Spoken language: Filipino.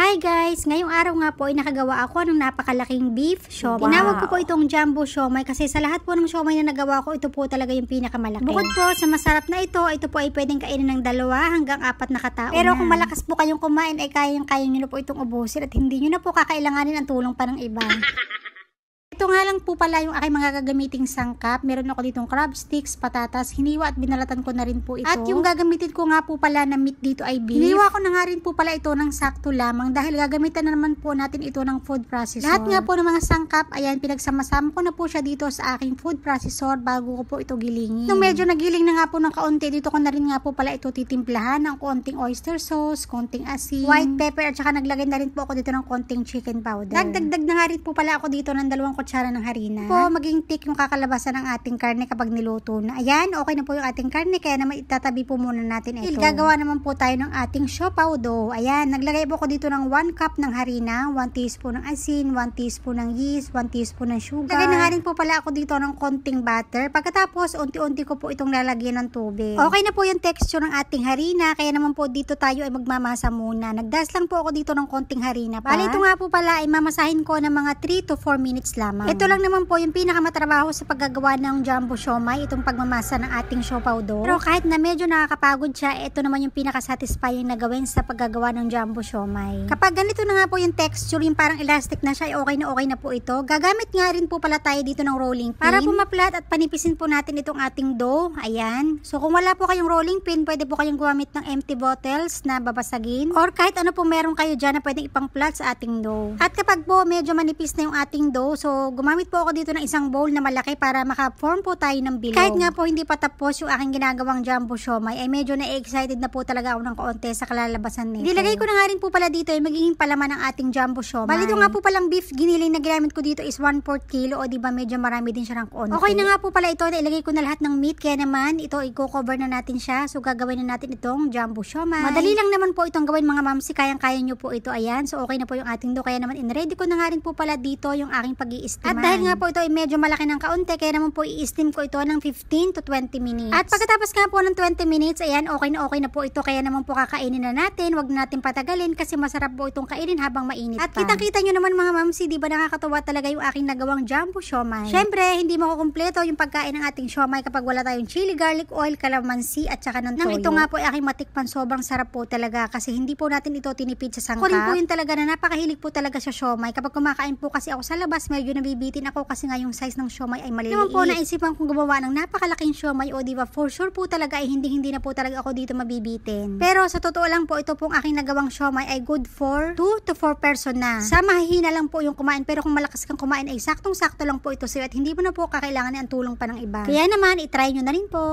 Hi guys! Ngayong araw nga po ay nakagawa ako ng napakalaking beef siomai. Tinawag ko po itong jumbo siomai kasi sa lahat po ng siomai na nagawa ko, ito po talaga yung pinakamalaki. Bukod po sa masarap na ito po ay pwedeng kainin ng 2 hanggang 4 na katao. Pero kung malakas po kayong kumain ay kayang-kaya nyo na po itong ubusin at hindi nyo na po kakailanganin ang tulong pa ng iba. Ito nga lang po pala yung aking mga gagamiting sangkap. Meron ako ditong crab sticks, patatas, hiniwa at binalatan ko na rin po ito. At yung gagamitin ko nga po pala na meat dito ay beef. Hiniwa ko na nga rin po pala ito ng sakto lamang dahil gagamitan na naman po natin ito ng food processor. Lahat nga po ng mga sangkap, ayan, pinagsama-sama ko na po siya dito sa aking food processor bago ko po ito gilingin. Nung medyo nagiling na nga po ng kaunti, dito ko na rin nga po pala ito titimplahan ng konting oyster sauce, konting asin, white pepper at saka naglagay na rin po ako dito ng konting chicken powder. Dagdag na nga rin po pala ako dito ng 2 kutsara ng harina. Po, maging thick yung kakalabasan ng ating karne kapag niluto na. Ayan, okay na po yung ating karne kaya naman itatabi po muna natin ito. Gagawa naman po tayo ng ating siopaw dough. Ayan, naglagay po ako dito ng 1 cup ng harina, 1 teaspoon ng asin, 1 teaspoon ng yeast, 1 teaspoon ng sugar. Lagay na nga rin po pala ako dito ng konting butter. Pagkatapos, unti-unti ko po itong lalagyan ng tubig. Okay na po yung texture ng ating harina kaya naman po dito tayo ay magmamasa muna. Nagdas lang po ako dito ng konting harina pa. Bali, ito nga po pala ay mamasahin ko ng mga 3 to 4 minutes lamang. Ito lang naman po yung pinakamatrabaho sa paggagawa ng jumbo siomai, itong pagmamasa ng ating siopaw dough. Pero kahit na medyo nakakapagod siya, ito naman yung pinakasatisfying na gawin sa paggagawa ng jumbo siomai. Kapag ganito na nga po yung texture, yung parang elastic na siya, ay okay na po ito. Gagamit nga rin po pala tayo dito ng rolling pin para pumaplat at panipisin po natin itong ating dough. Ayan. So kung wala po kayong rolling pin, pwede po kayong gumamit ng empty bottles na babasagin or kahit ano po meron kayo dyan na pwedeng ipang-plat sa ating dough. At kapag po medyo manipis na yung ating dough, so gumamit po ako dito ng isang bowl na malaki para maka-form po tayo ng bilog. Kahit nga po hindi pa tapos yung aking ginagawang jumbo siomai, ay medyo na-excited na po talaga ako ng kaunti sa kalalabasan nito. Nilagay ko na nga rin po pala dito ay magiging palaman ng ating jumbo siomai. Bali, ito nga po palang beef giniling na ginamit ko dito is 1/4 kilo o diba medyo marami din siya ng kaunti. Okay na nga po pala ito, nailagay ko na lahat ng meat kaya naman ito i-cover na natin siya. So gagawin na natin itong jumbo siomai. Madali lang naman po itong gawin mga mamsi, kayang-kaya nyo po ito. Ayan, so okay na po yung ating dough kaya naman in-ready ko na nga rin po pala dito yung aking pag-i-steaman. At dahil nga po ito ay medyo malaki ng kaunti kaya naman po i-steam ko ito ng 15 to 20 minutes. At pagkatapos nga po ng 20 minutes, ayan, okay na po ito kaya naman po kakainin na natin. Wag na natin patagalin kasi masarap po itong kainin habang mainit at pa. At kitang-kita nyo naman mga mamsi, di ba nakakatawa talaga yung aking nagawang jumbo siomai. Syempre, hindi makukumpleto yung pagkain ng ating siomai kapag wala tayong chili, garlic oil, calamansi at saka ng toyo. Nang ito nga po ay aking matikpan, sobrang sarap po talaga kasi hindi po natin ito tinipid sa sangkap. Ako rin po yun talaga na napakahilig po talaga sa siomai. Kapag kumakain po kasi ako sa labas, medyo nabibitin ako kasi nga yung size ng siomai ay maliliit. Naman po naisipan kong gumawa ng napakalaking siomai o diba for sure po talaga ay hindi na po talaga ako dito mabibitin. Pero sa totoo lang po ito pong aking nagawang siomai ay good for 2 to 4 person na. Sa mahihina lang po yung kumain pero kung malakas kang kumain ay saktong-sakto lang po ito sa'yo at hindi mo na po kakailangan ang tulong pa ng iba. Kaya naman itry nyo na rin po.